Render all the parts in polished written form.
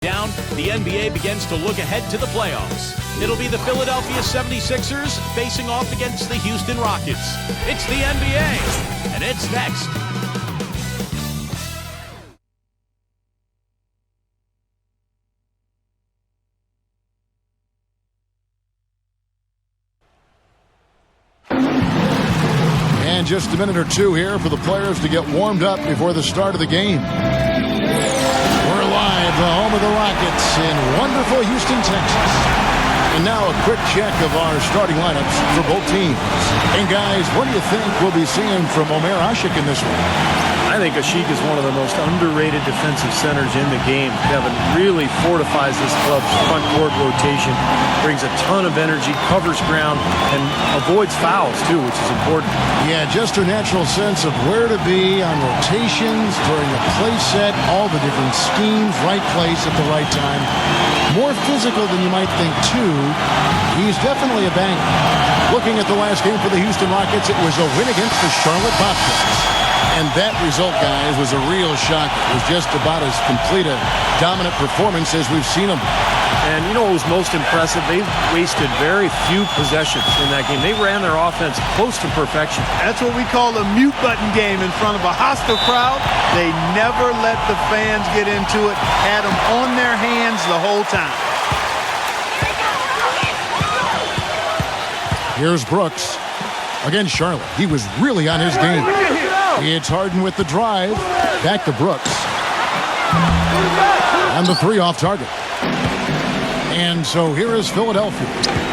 Down, the NBA begins to look ahead to the playoffs. It'll be the Philadelphia 76ers facing off against the Houston Rockets. It's the NBA, and it's next. And just a minute or two here for the players to get warmed up before the start of the game. We're live, the home of the Rockets in wonderful Houston, Texas. And now a quick check of our starting lineups for both teams. And guys, what do you think we'll be seeing from Omer Asik in this one? I think Asik is one of the most underrated defensive centers in the game. Kevin really fortifies this club's front court rotation, brings a ton of energy, covers ground, and avoids fouls too, which is important. Yeah, just her natural sense of where to be on rotations during the play set, all the different schemes, right place at the right time. More physical than you might think too. He's definitely a banger. Looking at the last game for the Houston Rockets, it was a win against the Charlotte Bobcats. And that result, guys, was a real shock. It was just about as complete a dominant performance as we've seen them. And you know what was most impressive? They wasted very few possessions in that game. They ran their offense close to perfection. That's what we call a mute button game in front of a hostile crowd. They never let the fans get into it, had them on their hands the whole time. Here's Brooks against Charlotte. He was really on his game. It's Harden with the drive. Back to Brooks. And the three off target. And so here is Philadelphia.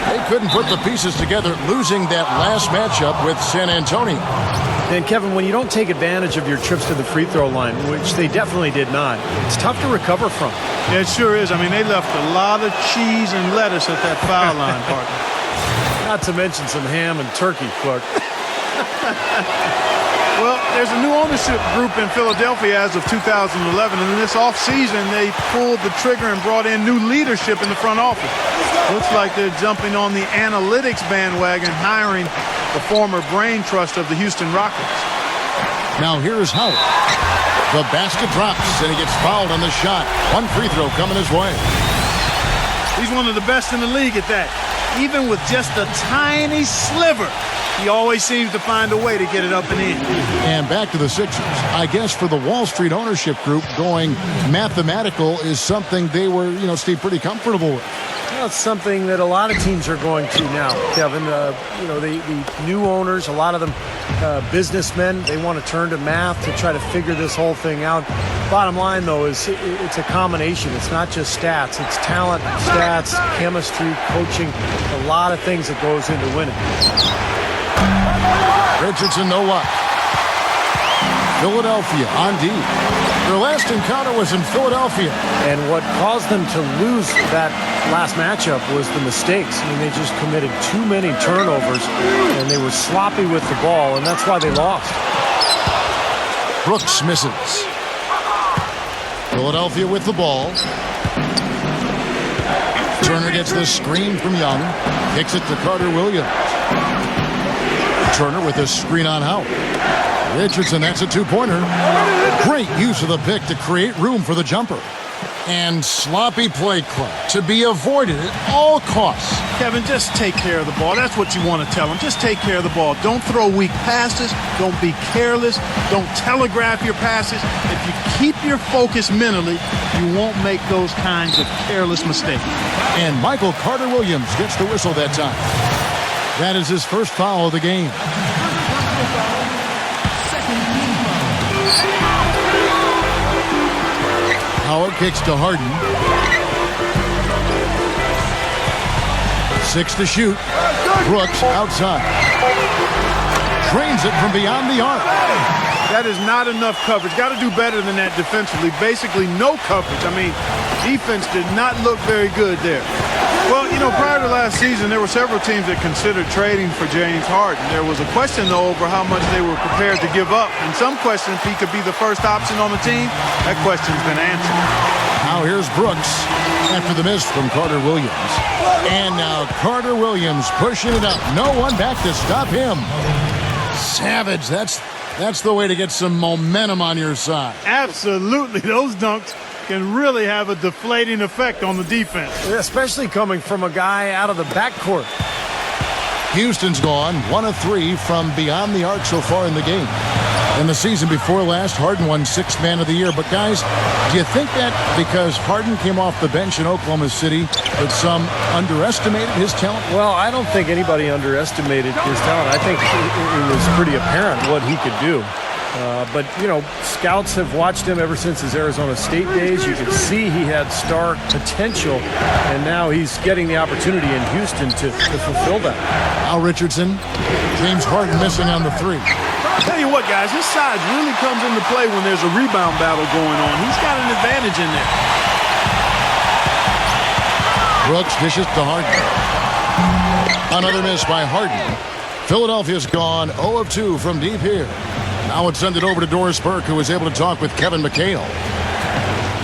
They couldn't put the pieces together, losing that last matchup with San Antonio. And Kevin, when you don't take advantage of your trips to the free throw line, which they definitely did not, it's tough to recover from. Yeah, it sure is. I mean, they left a lot of cheese and lettuce at that foul line, partner. Not to mention some ham and turkey, Clark. Well, there's a new ownership group in Philadelphia as of 2011, and in this offseason, they pulled the trigger and brought in new leadership in the front office. Looks like they're jumping on the analytics bandwagon, hiring the former brain trust of the Houston Rockets. Now here's Howard. The basket drops, and he gets fouled on the shot. One free throw coming his way. He's one of the best in the league at that. Even with just a tiny sliver, he always seems to find a way to get it up and in. And back to the Sixers. I guess for the Wall Street ownership group, going mathematical is something they were, Steve, pretty comfortable with. Well, it's something that a lot of teams are going to now, Kevin. The new owners, a lot of them businessmen, they want to turn to math to try to figure this whole thing out. Bottom line, though, is it's a combination. It's not just stats. It's talent, stats, chemistry, coaching, a lot of things that goes into winning. Richardson, no luck. Philadelphia on D. Their last encounter was in Philadelphia. And what caused them to lose that last matchup was the mistakes. I mean, they just committed too many turnovers, and they were sloppy with the ball, and that's why they lost. Brooks misses. Philadelphia with the ball. Turner gets the screen from Young. Kicks it to Carter Williams. Turner with a screen on Howard. Richardson, that's a two-pointer. Great use of the pick to create room for the jumper. And sloppy play clock to be avoided at all costs. Kevin, just take care of the ball. That's what you want to tell them. Just take care of the ball. Don't throw weak passes. Don't be careless. Don't telegraph your passes. If you keep your focus mentally, you won't make those kinds of careless mistakes. And Michael Carter Williams gets the whistle that time. That is his first foul of the game. Howard kicks to Harden. 6 to shoot. Brooks outside. Drains it from beyond the arc. That is not enough coverage. Got to do better than that defensively. Basically no coverage. I mean, defense did not look very good there. Well, prior to last season, there were several teams that considered trading for James Harden. There was a question, though, over how much they were prepared to give up. And some question if he could be the first option on the team. That question's been answered. Now here's Brooks after the miss from Carter Williams. And now Carter Williams pushing it up. No one back to stop him. Savage, that's the way to get some momentum on your side. Absolutely. Those dunks can really have a deflating effect on the defense. Especially coming from a guy out of the backcourt. Houston's gone 1 of 3 from beyond the arc so far in the game. In the season before last, Harden won 6th Man of the Year. But, guys, do you think that because Harden came off the bench in Oklahoma City that some underestimated his talent? Well, I don't think anybody underestimated his talent. I think it was pretty apparent what he could do. But, you know, scouts have watched him ever since his Arizona State days. You can see he had star potential, and now he's getting the opportunity in Houston to fulfill that. Al Richardson, James Harden missing on the 3. Tell you what, guys, his size really comes into play when there's a rebound battle going on. He's got an advantage in there. Brooks dishes to Harden. Another miss by Harden. Philadelphia's gone 0 of 2 from deep here. Now let's send it over to Doris Burke, who was able to talk with Kevin McHale.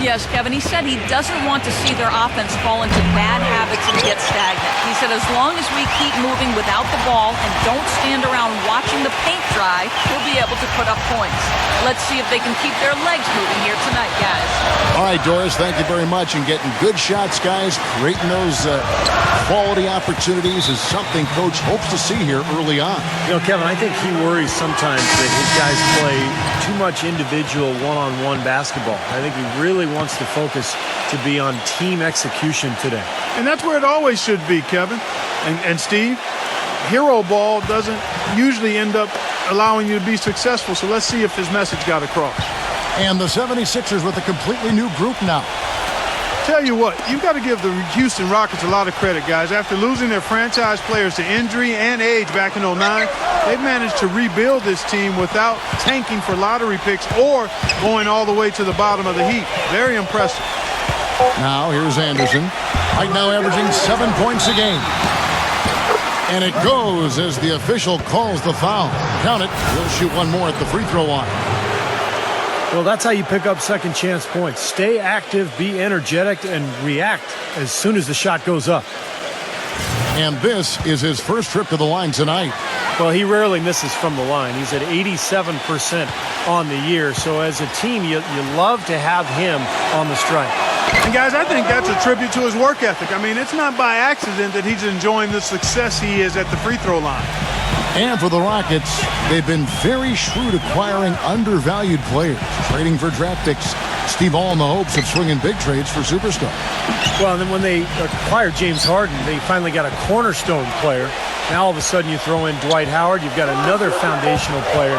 Yes, Kevin, he said he doesn't want to see their offense fall into bad habits and get stagnant. He said as long as we keep moving without the ball and don't stand around watching the paint dry, we'll be able to put up points. Let's see if they can keep their legs moving here tonight, guys. All right, Doris, thank you very much. And getting good shots, guys, creating those quality opportunities is something Coach hopes to see here early on. You know, Kevin, I think he worries sometimes that his guys play too much individual one-on-one basketball. I think he really wants to focus to be on team execution today. And that's where it always should be, Kevin. And Steve, hero ball doesn't usually end up allowing you to be successful, so let's see if his message got across. And the 76ers with a completely new group now. Tell you what, you've got to give the Houston Rockets a lot of credit, guys. After losing their franchise players to injury and age back in 2009, they've managed to rebuild this team without tanking for lottery picks or going all the way to the bottom of the heap. Very impressive. Now here's Anderson. Right now averaging 7 points a game. And it goes as the official calls the foul. Count it. He'll shoot one more at the free throw line. Well, that's how you pick up second chance points. Stay active, be energetic, and react as soon as the shot goes up. And this is his first trip to the line tonight. Well, he rarely misses from the line. He's at 87% on the year. So as a team, you love to have him on the strike. And guys, I think that's a tribute to his work ethic. I mean, it's not by accident that he's enjoying the success he is at the free throw line. And for the Rockets, they've been very shrewd acquiring undervalued players, trading for draft picks. Steve, all in the hopes of swinging big trades for superstars. Well, and then when they acquired James Harden, they finally got a cornerstone player. Now all of a sudden you throw in Dwight Howard, you've got another foundational player.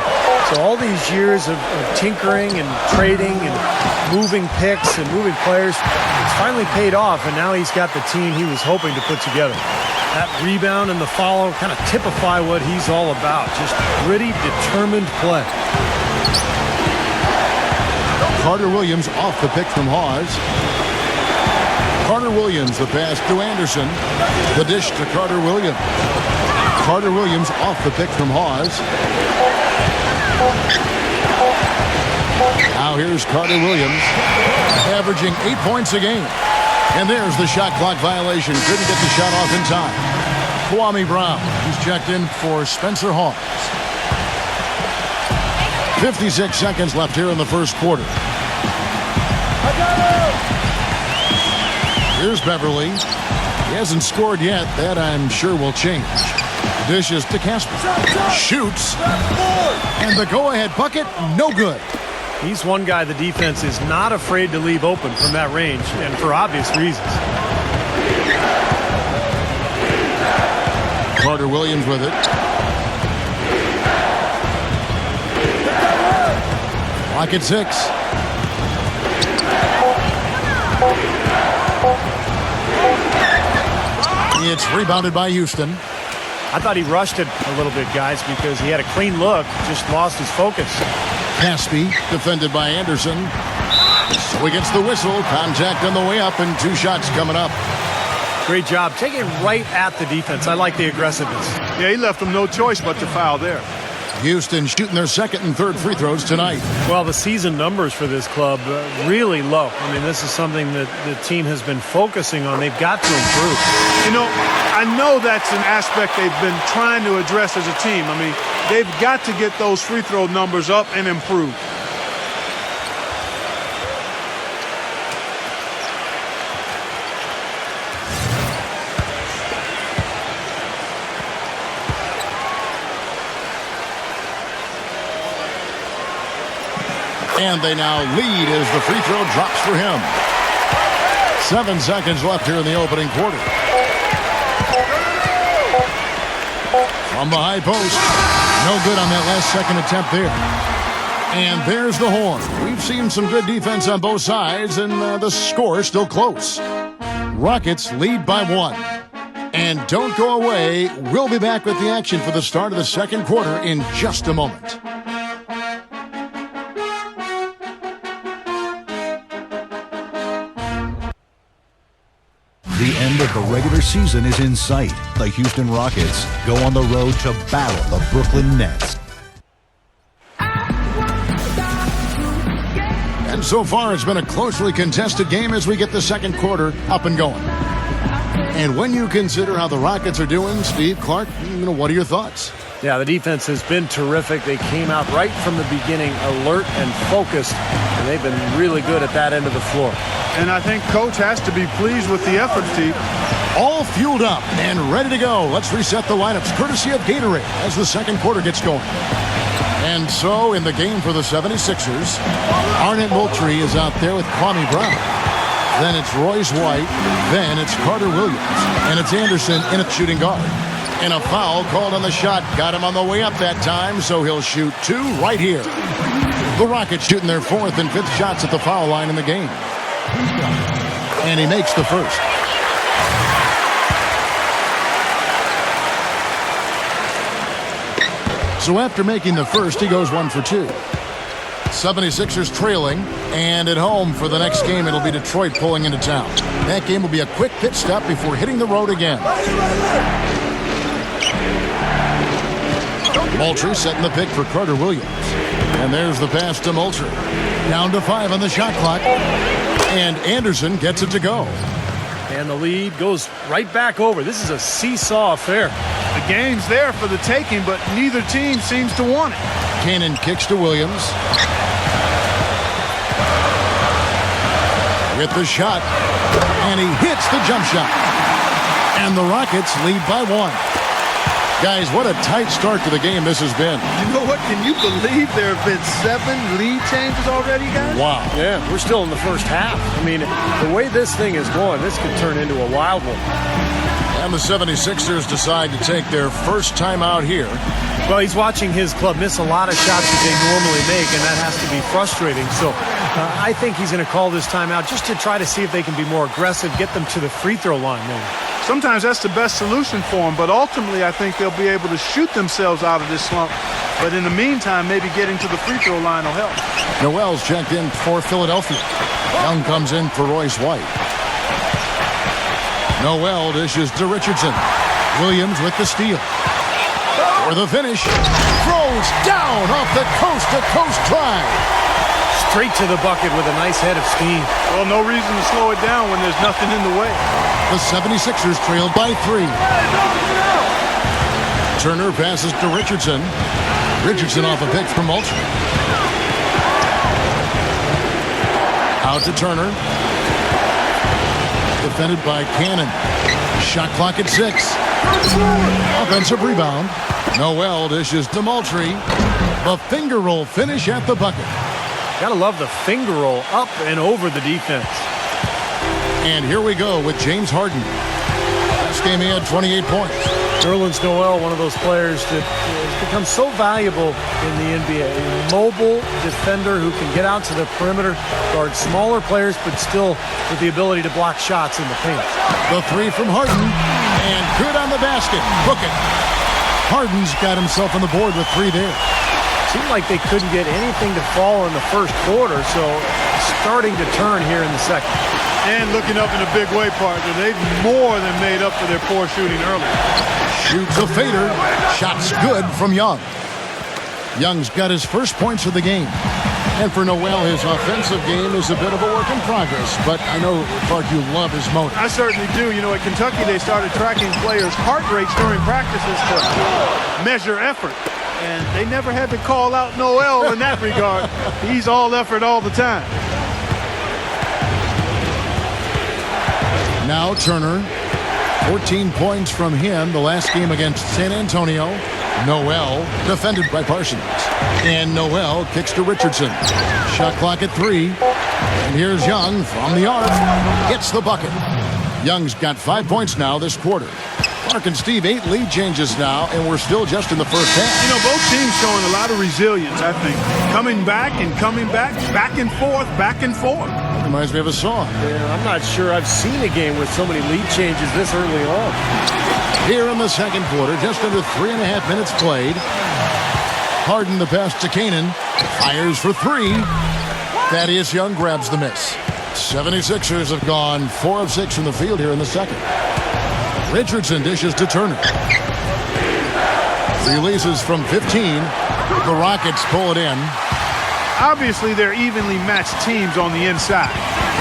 So all these years of tinkering and trading and moving picks and moving players, it's finally paid off, and now he's got the team he was hoping to put together. That rebound and the follow kind of typify what he's all about. Just gritty, determined play. Carter Williams off the pick from Hawes. Carter Williams, the pass to Anderson. The dish to Carter Williams. Carter Williams off the pick from Hawes. Now here's Carter Williams, averaging 8 points a game. And there's the shot clock violation. Couldn't get the shot off in time. Kwame Brown, who's checked in for Spencer Hawes. 56 seconds left here in the first quarter. Here's Beverly. He hasn't scored yet. That, I'm sure, will change. Dishes to Casper. Shoots. And the go-ahead bucket, no good. He's one guy the defense is not afraid to leave open from that range, and for obvious reasons. Carter Williams with it. Clock at 6. It's rebounded by Houston. I thought he rushed it a little bit, guys, because he had a clean look, just lost his focus. Caspi defended by Anderson. So he gets the whistle. Contact on the way up and 2 shots coming up. Great job. Taking it right at the defense. I like the aggressiveness. Yeah, he left them no choice but to foul there. Houston shooting their second and third free throws tonight. Well, the season numbers for this club really low. I mean, this is something that the team has been focusing on. They've got to improve. You know, I know that's an aspect they've been trying to address as a team. I mean, they've got to get those free throw numbers up and improve. And they now lead as the free throw drops for him. 7 seconds left here in the opening quarter. From the high post. No good on that last second attempt there. And there's the horn. We've seen some good defense on both sides, and the score is still close. Rockets lead by 1. And don't go away. We'll be back with the action for the start of the second quarter in just a moment. The end of the regular season is in sight. The Houston Rockets go on the road to battle the Brooklyn Nets. And so far, it's been a closely contested game as we get the second quarter up and going. And when you consider how the Rockets are doing, Steve, Clark, what are your thoughts? Yeah, the defense has been terrific. They came out right from the beginning, alert and focused, and they've been really good at that end of the floor. And I think Coach has to be pleased with the effort, Steve. All fueled up and ready to go. Let's reset the lineups, courtesy of Gatorade, as the second quarter gets going. And so, in the game for the 76ers, Arnett Moultrie is out there with Kwame Brown. Then it's Royce White. Then it's Carter Williams. And it's Anderson in at shooting guard. And a foul called on the shot. Got him on the way up that time, so he'll shoot 2 right here. The Rockets shooting their 4th and 5th shots at the foul line in the game. And he makes the first. So after making the first, he goes 1 for 2. 76ers trailing, and at home for the next game, it'll be Detroit pulling into town. That game will be a quick pit stop before hitting the road again. Moultrie setting the pick for Carter Williams. And there's the pass to Moultrie. Down to 5 on the shot clock. And Anderson gets it to go. And the lead goes right back over. This is a seesaw affair. The game's there for the taking, but neither team seems to want it. Cannon kicks to Williams. With the shot. And he hits the jump shot. And the Rockets lead by 1. Guys, what a tight start to the game this has been. You know what? Can you believe there have been 7 lead changes already, guys? Wow. Yeah, we're still in the first half. I mean, the way this thing is going, this could turn into a wild one. And the 76ers decide to take their first time out here. Well, he's watching his club miss a lot of shots that they normally make, and that has to be frustrating. So I think he's going to call this timeout just to try to see if they can be more aggressive, get them to the free throw line maybe. Sometimes that's the best solution for them, but ultimately I think they'll be able to shoot themselves out of this slump. But in the meantime, maybe getting to the free throw line will help. Noel's checked in for Philadelphia. Young comes in for Royce White. Noel dishes to Richardson. Williams with the steal. For the finish. Throws down off the coast-to-coast drive. Straight to the bucket with a nice head of steam. Well, no reason to slow it down when there's nothing in the way. The 76ers trailed by 3. Turner passes to Richardson. Richardson off a pick from Moultrie. Out to Turner. Defended by Cannon. Shot clock at 6. Offensive rebound. Noel dishes to Moultrie. The finger roll finish at the bucket. Gotta love the finger roll up and over the defense. And here we go with James Harden. Last game he had 28 points. Nerlens Noel, one of those players that has become so valuable in the NBA. A mobile defender who can get out to the perimeter, guard smaller players, but still with the ability to block shots in the paint. The 3 from Harden, and good on the basket. Book it. Harden's got himself on the board with 3 there. Seemed like they couldn't get anything to fall in the first quarter, so starting to turn here in the second. And looking up in a big way, partner. They've more than made up for their poor shooting earlier. Shoots a fader. Shot's good from Young. Young's got his first points of the game. And for Noel, his offensive game is a bit of a work in progress. But I know, Clark, you love his motor. I certainly do. You know, at Kentucky, they started tracking players' heart rates during practices to measure effort. And they never had to call out Noel in that regard. He's all effort all the time. Now Turner, 14 points from him the last game against San Antonio. Noel, defended by Parsons. And Noel kicks to Richardson. Shot clock at 3. And here's Young from the arc. Gets the bucket. Young's got 5 points now this quarter. Mark and Steve, 8 lead changes now, and we're still just in the first half. You know, both teams showing a lot of resilience, I think. Coming back, back and forth, back and forth. Reminds me of a song. Yeah, I'm not sure I've seen a game with so many lead changes this early on. Here in the second quarter, just under 3.5 minutes played. Harden the pass to Canaan. Fires for 3. Thaddeus Young grabs the miss. 76ers have gone 4 of 6 from the field here in the second. Richardson dishes to Turner. Releases from 15. The Rockets pull it in. Obviously, they're evenly matched teams on the inside.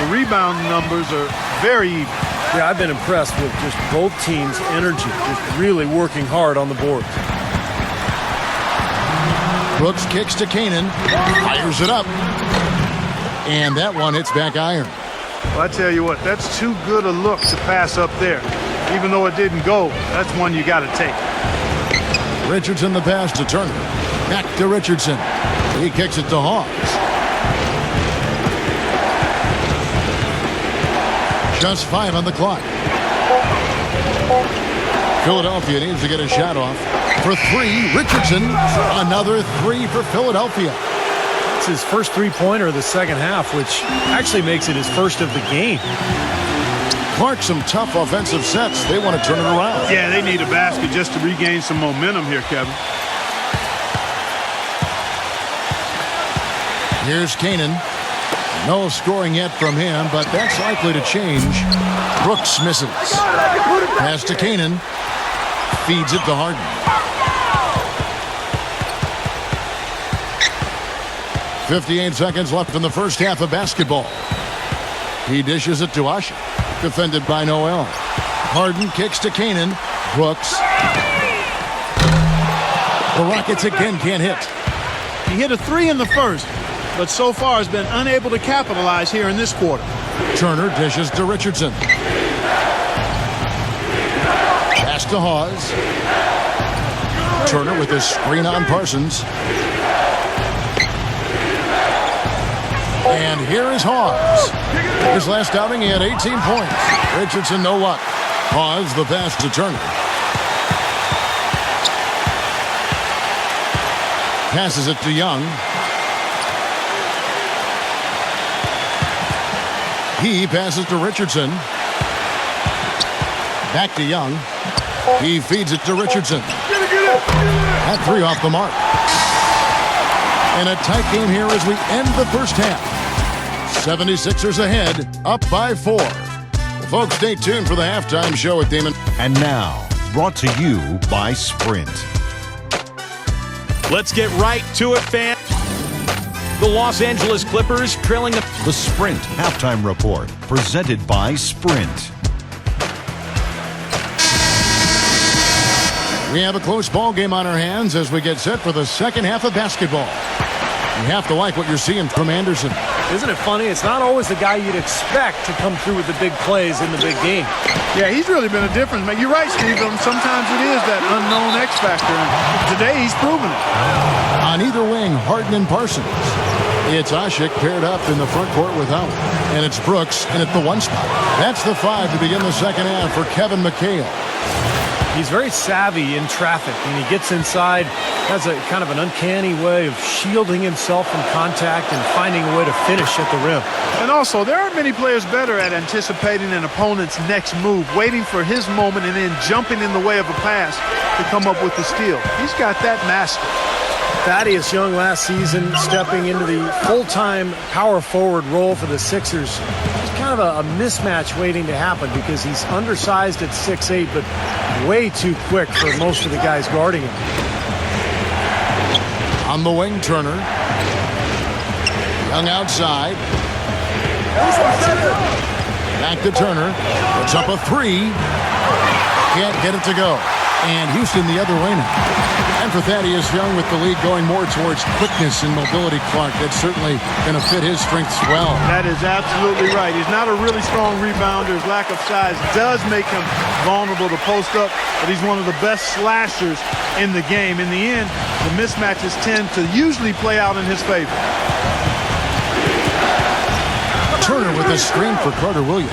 The rebound numbers are very even. Yeah, I've been impressed with just both teams' energy, just really working hard on the boards. Brooks kicks to Canaan. Fires it up. And that one hits back iron. Well, I tell you what, that's too good a look to pass up there. Even though it didn't go, that's one you got to take. Richardson the pass to Turner. Back to Richardson. He kicks it to Hawes. Just 5 on the clock. Philadelphia needs to get a shot off. For 3, Richardson. Another 3 for Philadelphia. It's his first three-pointer of the second half, which actually makes it his first of the game. Clark, some tough offensive sets. They want to turn it around. Yeah, they need a basket just to regain some momentum here, Kevin. Here's Canaan. No scoring yet from him, but that's likely to change. Brooks misses. Pass to Canaan. Feeds it to Harden. 58 seconds left in the first half of basketball. He dishes it to Asha. Defended by Noel. Harden kicks to Canaan. Brooks. The Rockets again can't hit. He hit a 3 in the first, but so far has been unable to capitalize here in this quarter. Turner dishes to Richardson. Pass to Hawes. Turner with his screen on Parsons. And here is Hawes. His last outing, he had 18 points. Richardson, no luck. Hawes, the pass to Turner. Passes it to Young. He passes to Richardson. Back to Young. He feeds it to Richardson. That 3 off the mark. And a tight game here as we end the first half. 76ers ahead, up by 4. Well, folks, stay tuned for the halftime show with Damon. And now, brought to you by Sprint. Let's get right to it, fans. The Los Angeles Clippers trailing The Sprint Halftime Report, presented by Sprint. We have a close ball game on our hands as we get set for the second half of basketball. You have to like what you're seeing from Anderson. Isn't it funny? It's not always the guy you'd expect to come through with the big plays in the big game. Yeah, he's really been a difference. You're right, Steve. Sometimes it is that unknown X factor. And today he's proven it. On either wing, Harden and Parsons. It's Asik paired up in the front court with Howard. And it's Brooks in at the 1 spot. That's the 5 to begin the second half for Kevin McHale. He's very savvy in traffic. When he gets inside, has a kind of an uncanny way of shielding himself from contact and finding a way to finish at the rim. And also, there aren't many players better at anticipating an opponent's next move, waiting for his moment, and then jumping in the way of a pass to come up with the steal. He's got that mastered. Thaddeus Young last season stepping into the full-time power forward role for the Sixers. It's kind of a mismatch waiting to happen because he's undersized at 6'8", but way too quick for most of the guys guarding him. On the wing, Turner. Young outside. Back to Turner. Puts up a 3. Can't get it to go. And Houston the other way now. And for Thaddeus Young with the lead going more towards quickness and mobility, Clark, that's certainly going to fit his strengths well. That is absolutely right. He's not a really strong rebounder. His lack of size does make him vulnerable to post up, but he's one of the best slashers in the game. In the end, the mismatches tend to usually play out in his favor. Turner with a screen for Carter Williams.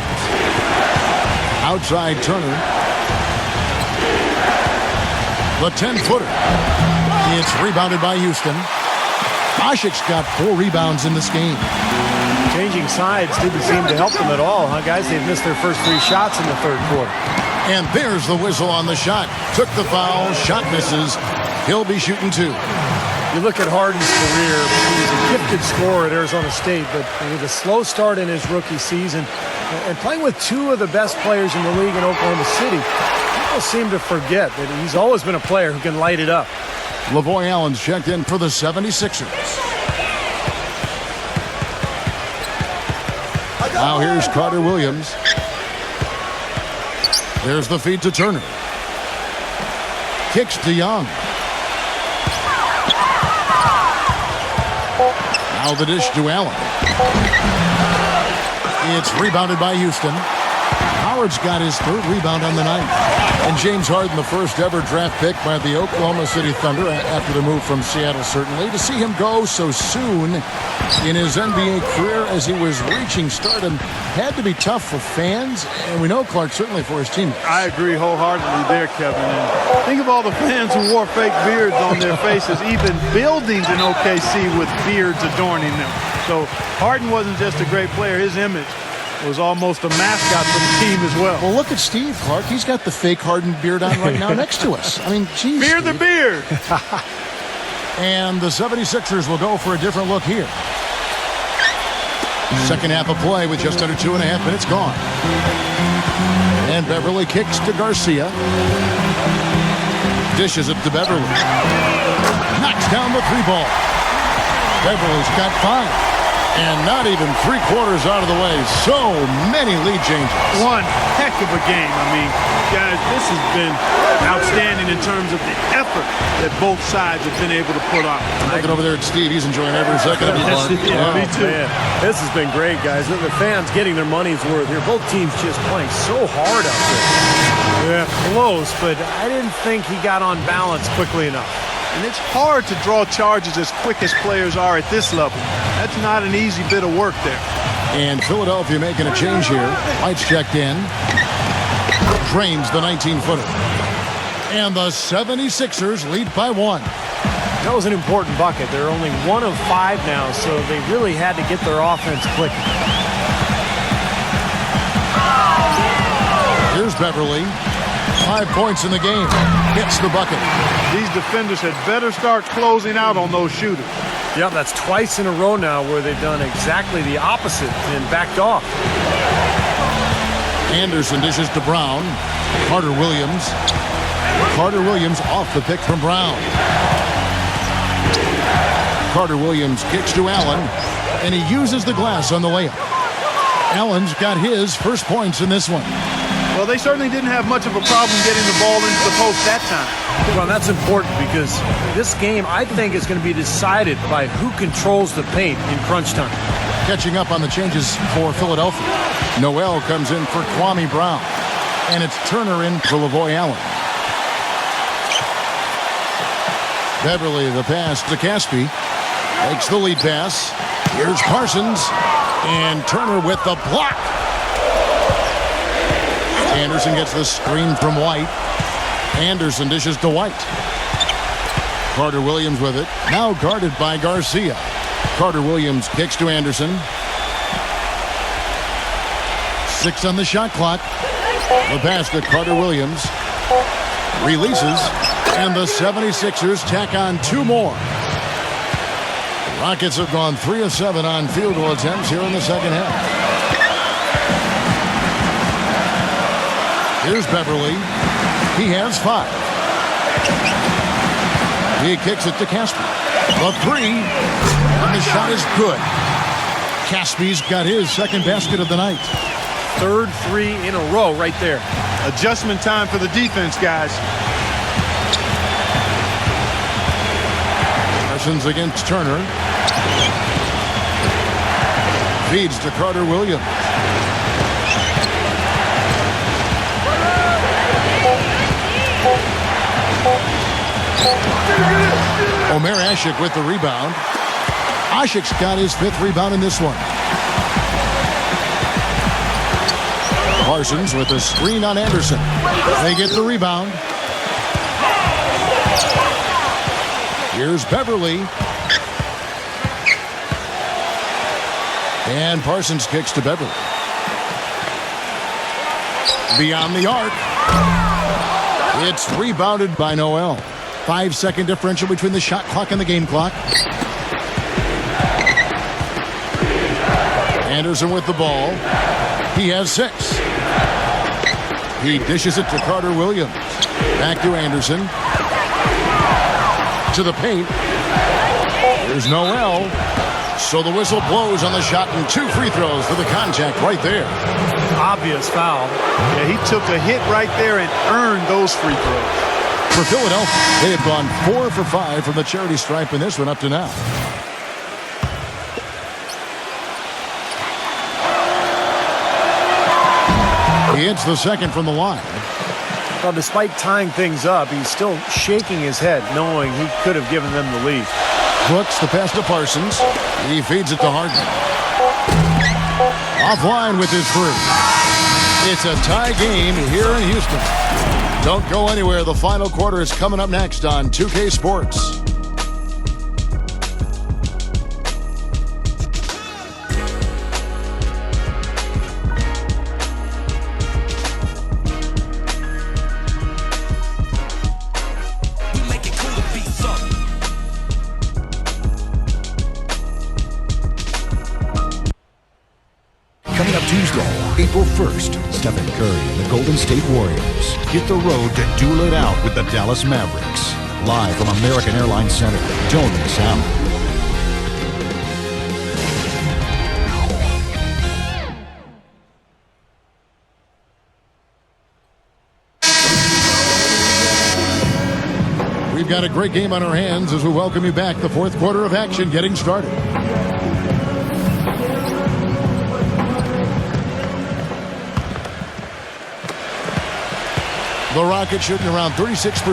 Outside Turner. The 10-footer. It's rebounded by Houston. Oshik's got 4 rebounds in this game. Changing sides didn't seem to help them at all, huh, guys? They've missed their first 3 shots in the third quarter. And there's the whistle on the shot. Took the foul. Shot misses. He'll be shooting 2. You look at Harden's career, he was a gifted scorer at Arizona State, but with a slow start in his rookie season and playing with 2 of the best players in the league in Oklahoma City, people seem to forget that he's always been a player who can light it up. Lavoy Allen's checked in for the 76ers. Now here's Carter Williams. There's the feed to Turner. Kicks to Young. Now the dish to Allen. It's rebounded by Houston. Howard's got his 3rd rebound on the night. And James Harden, the first ever draft pick by the Oklahoma City Thunder after the move from Seattle, certainly. To see him go so soon in his NBA career as he was reaching stardom had to be tough for fans. And we know, Clark, certainly for his teammates. I agree wholeheartedly there, Kevin. And think of all the fans who wore fake beards on their faces, even buildings in OKC with beards adorning them. So Harden wasn't just a great player. His image was almost a mascot for the team as well. Well, look at Steve, Clark. He's got the fake Harden beard on right now next to us. I mean, geez. Beard the beard. And the 76ers will go for a different look here. Second half of play with just under 2.5 minutes gone. And Beverly kicks to Garcia. Dishes it to Beverly. Knocks down the 3 ball. Beverly's got 5. And not even 3/4 out of the way. So many lead changes. One heck of a game. I mean, guys, this has been outstanding in terms of the effort that both sides have been able to put on. Looking over there at Steve. He's enjoying every second of it. Yeah, me too. Man, this has been great, guys. The fans getting their money's worth here. Both teams just playing so hard out there. Yeah, close, but I didn't think he got on balance quickly enough. And it's hard to draw charges as quick as players are at this level. That's not an easy bit of work there. And Philadelphia making a change here. White's checked in. Drains the 19-footer. And the 76ers lead by 1. That was an important bucket. They're only 1 of 5 now, so they really had to get their offense clicking. Here's Beverly. 5 points in the game. Hits the bucket. These defenders had better start closing out on those shooters. Yeah, that's twice in a row now where they've done exactly the opposite and backed off. Anderson dishes to Brown. Carter Williams. Carter Williams off the pick from Brown. Carter Williams kicks to Allen, and he uses the glass on the layup. Allen's got his first points in this one. Well, they certainly didn't have much of a problem getting the ball into the post that time. Well, that's important because this game, I think, is going to be decided by who controls the paint in crunch time. Catching up on the changes for Philadelphia. Noel comes in for Kwame Brown. And it's Turner in for Lavoy Allen. Beverly, the pass to Caspi. Makes the lead pass. Here's Parsons. And Turner with the block. Anderson gets the screen from White. Anderson dishes to White. Carter Williams with it. Now guarded by Garcia. Carter Williams kicks to Anderson. 6 on the shot clock. The pass to Carter Williams. Releases. And the 76ers tack on 2 more. The Rockets have gone 3 of 7 on field goal attempts here in the second half. Here's Beverly. He has 5. He kicks it to Caspi. The 3. And the shot is good. Caspi's got his second basket of the night. Third 3 in a row right there. Adjustment time for the defense, guys. Parsons against Turner. Feeds to Carter Williams. Omer Ashik with the rebound. Ashik's got his 5th rebound in this one. Parsons with a screen on Anderson. They get the rebound. Here's Beverly. And Parsons kicks to Beverly. Beyond the arc. It's rebounded by Noel. 5-second differential between the shot clock and the game clock. Anderson with the ball. He has 6. He dishes it to Carter Williams. Back to Anderson. To the paint. There's Noel. So the whistle blows on the shot and 2 free throws for the contact right there. Obvious foul. Yeah, he took a hit right there and earned those free throws. For Philadelphia, they have gone 4 for 5 from the charity stripe in this one up to now. He hits the second from the line. Well, despite tying things up, he's still shaking his head, knowing he could have given them the lead. Brooks the pass to Parsons. He feeds it to Harden. Offline with his 3. It's a tie game here in Houston. Don't go anywhere. The final quarter is coming up next on 2K Sports. Coming up Tuesday, April 1st, Stephen Curry and the Golden State Warriors hit the road to duel it out with the Dallas Mavericks. Live from American Airlines Center. Don't miss out. We've got a great game on our hands as we welcome you back. The 4th quarter of action getting started. The Rockets shooting around 36%.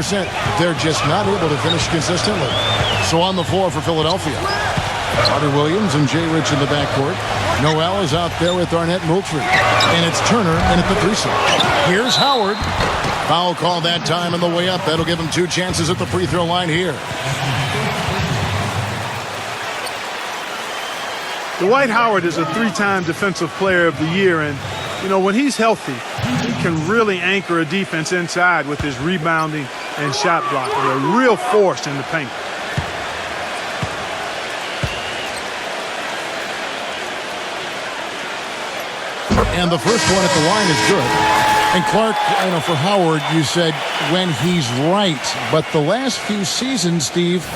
They're just not able to finish consistently. So on the floor for Philadelphia, Carter Williams and Jay Rich in the backcourt. Noel is out there with Arnett Moultrie. And it's Turner in at the 3 slot. Here's Howard. Foul call that time on the way up. That'll give him 2 chances at the free throw line here. Dwight Howard is a 3-time Defensive Player of the Year, and you know, when he's healthy, he can really anchor a defense inside with his rebounding and shot blocking. A real force in the paint. And the first one at the line is good. And Clark, for Howard, you said when he's right. But the last few seasons, Steve,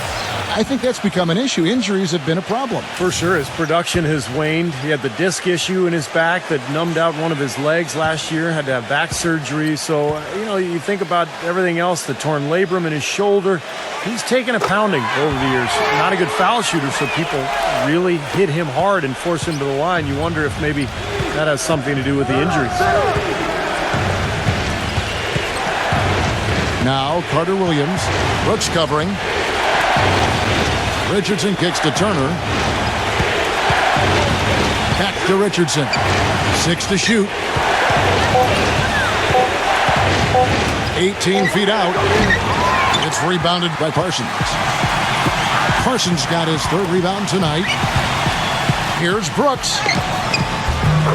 I think that's become an issue. Injuries have been a problem. For sure, his production has waned. He had the disc issue in his back that numbed out one of his legs last year, had to have back surgery. So, you think about everything else, the torn labrum in his shoulder. He's taken a pounding over the years. Not a good foul shooter, so people really hit him hard and force him to the line. You wonder if maybe that has something to do with the injuries. Now, Carter Williams. Brooks covering. Richardson kicks to Turner. Back to Richardson. 6 to shoot. 18 feet out. It's rebounded by Parsons. Parsons got his 3rd rebound tonight. Here's Brooks.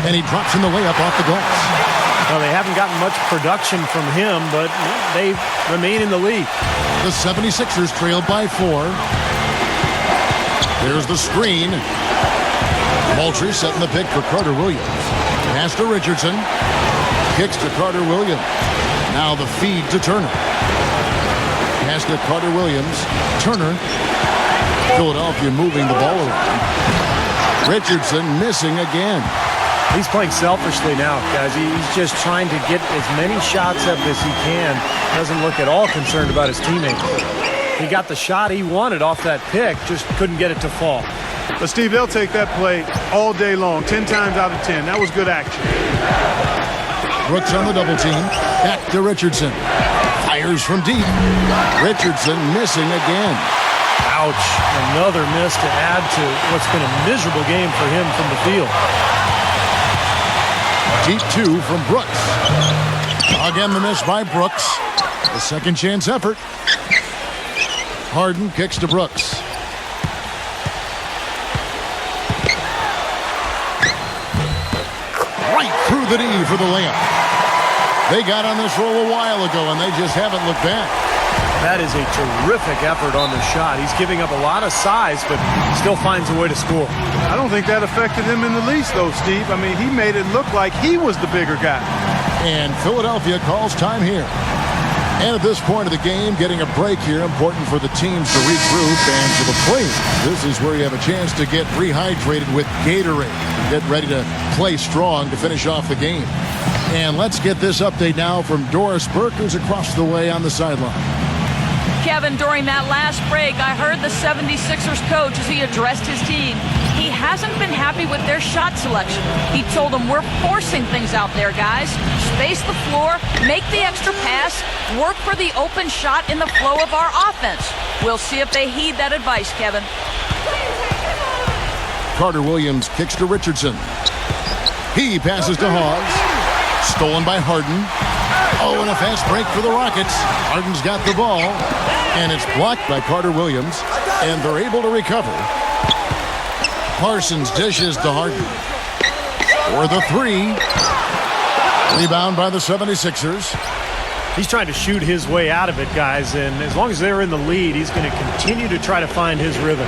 And he drops in the layup off the glass. Well, they haven't gotten much production from him, but they remain in the lead. The 76ers trailed by 4. There's the screen. Moultrie setting the pick for Carter Williams. Pass to Richardson. Kicks to Carter Williams. Now the feed to Turner. Pass to Carter Williams. Turner. Philadelphia moving the ball around. Richardson missing again. He's playing selfishly now, guys. He's just trying to get as many shots up as he can. Doesn't look at all concerned about his teammates. He got the shot he wanted off that pick, just couldn't get it to fall. But, Steve, they'll take that play all day long, 10 times out of 10. That was good action. Brooks on the double team. Back to Richardson. Fires from deep. Richardson missing again. Ouch. Another miss to add to what's been a miserable game for him from the field. Deep two from Brooks. Again, the miss by Brooks. The second chance effort. Harden kicks to Brooks. Right through the knee for the layup. They got on this roll a while ago, and they just haven't looked back. That is a terrific effort on the shot. He's giving up a lot of size, but still finds a way to score. I don't think that affected him in the least, though, Steve. I mean, he made it look like he was the bigger guy. And Philadelphia calls time here. And at this point of the game, getting a break here, important for the teams to regroup and for the players. This is where you have a chance to get rehydrated with Gatorade. Get ready to play strong to finish off the game. And let's get this update now from Doris Burke, who's across the way on the sideline. Kevin, during that last break, I heard the 76ers coach as he addressed his team. He hasn't been happy with their shot selection. He told them, we're forcing things out there, guys. Space the floor, make the extra pass, work for the open shot in the flow of our offense. We'll see if they heed that advice, Kevin. Carter Williams kicks to Richardson. He passes to Hawes. Stolen by Harden. Oh, and a fast break for the Rockets. Harden's got the ball, and it's blocked by Carter Williams, and they're able to recover. Parsons dishes to Harden for the three. Rebound by the 76ers. He's trying to shoot his way out of it, guys, and as long as they're in the lead, he's going to continue to try to find his rhythm.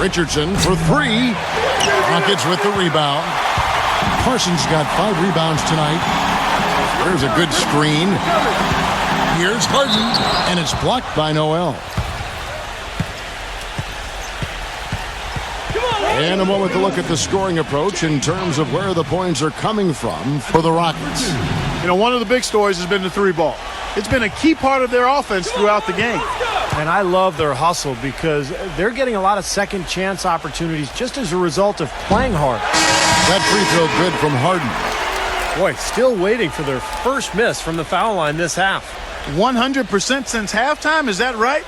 Richardson for three. Rockets with the rebound. Parsons got 5 rebounds tonight. There's a good screen. Here's Harden, and it's blocked by Noel. And a moment to look at the scoring approach in terms of where the points are coming from for the Rockets. You know, one of the big stories has been the three ball. It's been a key part of their offense throughout the game. And I love their hustle because they're getting a lot of second chance opportunities just as a result of playing hard. That free throw good from Harden. Boy, still waiting for their first miss from the foul line this half. 100% since halftime, is that right?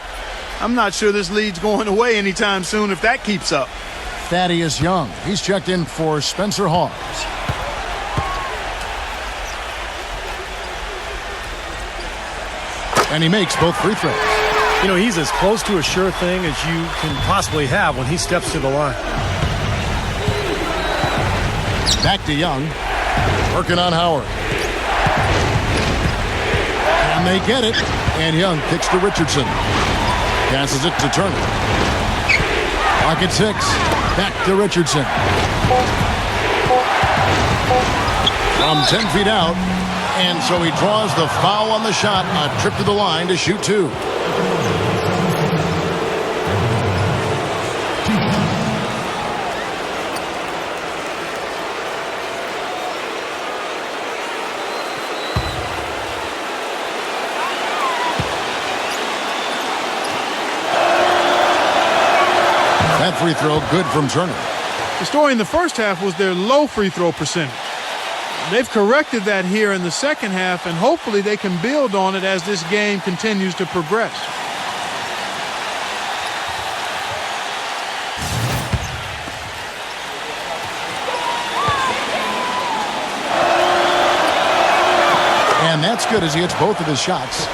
I'm not sure this lead's going away anytime soon if that keeps up. Thaddeus Young. He's checked in for Spencer Hawes. And he makes both free throws. You know, he's as close to a sure thing as you can possibly have when he steps to the line. Back to Young. Working on Howard. And they get it. And Young kicks to Richardson. Passes it to Turner. Clock at 6. Back to Richardson. From 10 feet out. And so he draws the foul on the shot. A trip to the line to shoot 2. That free throw good from Turner. The story in the first half was their low free throw percentage. They've corrected that here in the second half, and hopefully they can build on it as this game continues to progress. And that's good as he hits both of his shots.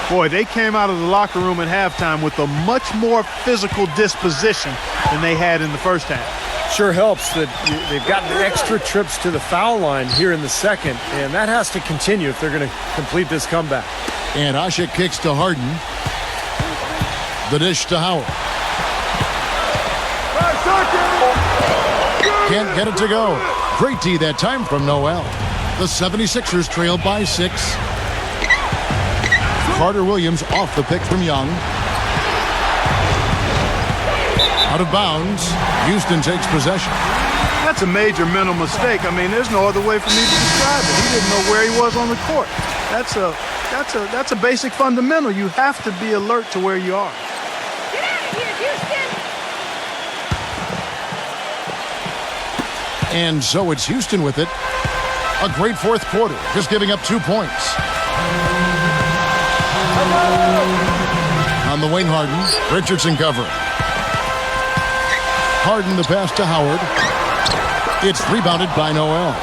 Boy, they came out of the locker room at halftime with a much more physical disposition than they had in the first half. Sure helps that they've gotten extra trips to the foul line here in the second, and that has to continue if they're going to complete this comeback. And Asha kicks to Harden. The dish to Howard. Can't get it to go. Great D that time from Noel. The 76ers trail by 6. Carter Williams off the pick from Young. Out of bounds. Houston takes possession. That's a major mental mistake. I mean, there's no other way for me to describe it. He didn't know where he was on the court. That's a basic fundamental. You have to be alert to where you are. And so it's Houston with it. A great fourth quarter, just giving up 2 points. On the wing, Harden. Richardson covering. Harden the pass to Howard. It's rebounded by Noel.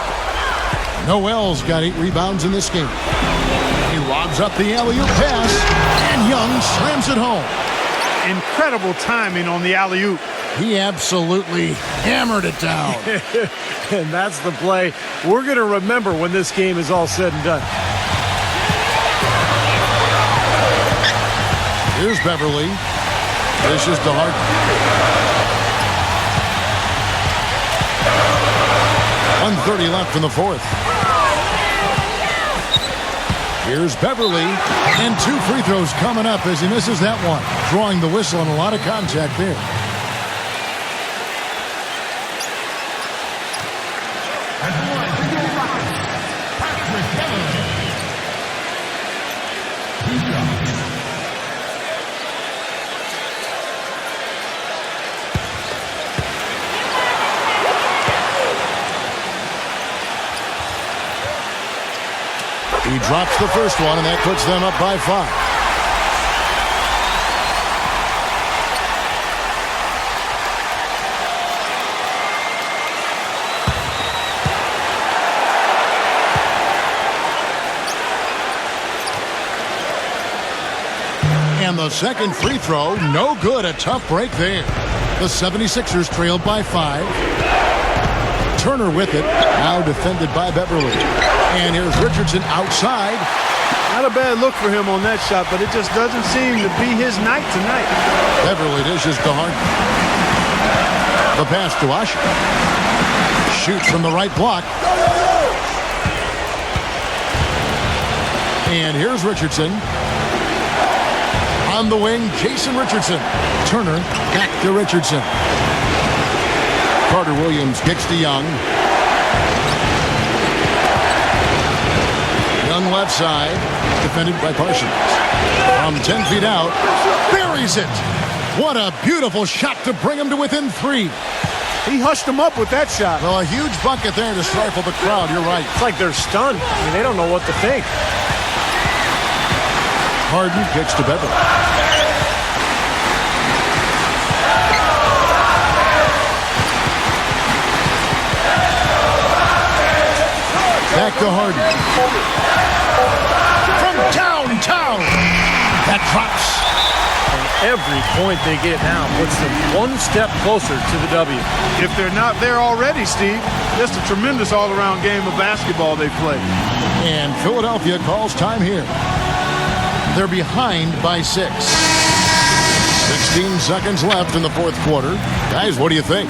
Noel's got 8 rebounds in this game. He lobs up the alley-oop pass, and Young slams it home. Incredible timing on the alley-oop. He absolutely hammered it down. And that's the play we're going to remember when this game is all said and done. Here's Beverly. Dishes to Harden. 1:30 left in the fourth. Here's Beverly, and 2 free throws coming up as he misses that one. Drawing the whistle and a lot of contact there. He drops the first one, and that puts them up by 5. And the second free throw, no good. A tough break there. The 76ers trailed by 5. Turner with it, now defended by Beverly. And here's Richardson outside. Not a bad look for him on that shot, but it just doesn't seem to be his night tonight. Beverly dishes to Harden. The pass to Usher. Shoots from the right block. And here's Richardson. On the wing, Jason Richardson. Turner back to Richardson. Carter Williams kicks to Young. Young left side, defended by Parsons. From 10 feet out, buries it. What a beautiful shot to bring him to within 3. He hushed him up with that shot. Well, a huge bucket there to stifle the crowd. You're right. It's like they're stunned. I mean, they don't know what to think. Harden kicks to Beverly. Back to Harden. From downtown. That drops. And every point they get now puts them one step closer to the W. If they're not there already, Steve, just a tremendous all-around game of basketball they play. And Philadelphia calls time here. They're behind by 6. 16 seconds left in the fourth quarter. Guys, what do you think?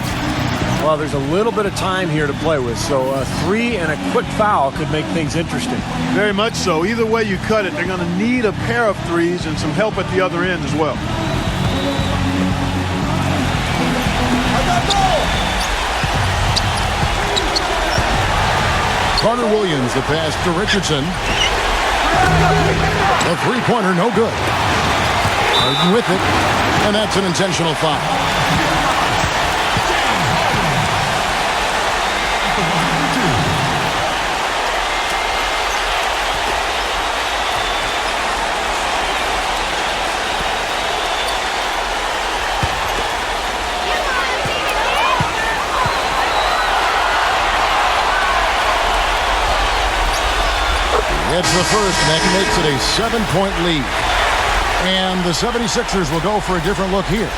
Well, there's a little bit of time here to play with, so a 3 and a quick foul could make things interesting. Very much so. Either way you cut it, they're going to need a pair of threes and some help at the other end as well. Carter Williams, the pass to Richardson. The three-pointer, no good. Harden with it, and that's an intentional foul. It's the first, and that makes it a 7-point lead. And the 76ers will go for a different look here.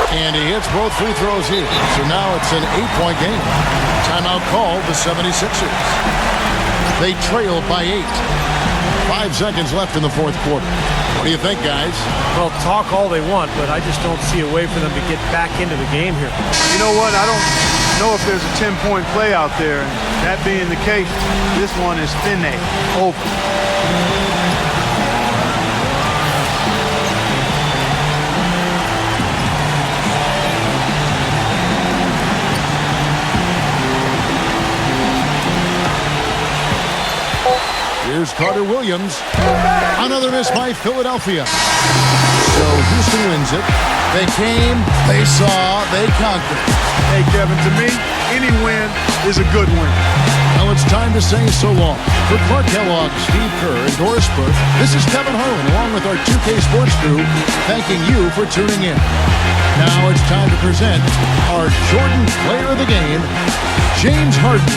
And he hits both free throws here. So now it's an 8-point game. Timeout called the 76ers. They trail by 8. 5 seconds left in the fourth quarter. What do you think, guys? Well, talk all they want, but I just don't see a way for them to get back into the game here. You know what? I don't know if there's a 10-point play out there. And that being the case, this one is fine, over. Here's Carter Williams. Another miss by Philadelphia. So Houston wins it. They came, they saw, they conquered. Hey, Kevin, to me, any win is a good win. Now it's time to say so long. For Clark Kellogg, Steve Kerr, and Doris Burke, this is Kevin Harlan, along with our 2K Sports crew, thanking you for tuning in. Now it's time to present our Jordan Player of the Game, James Harden.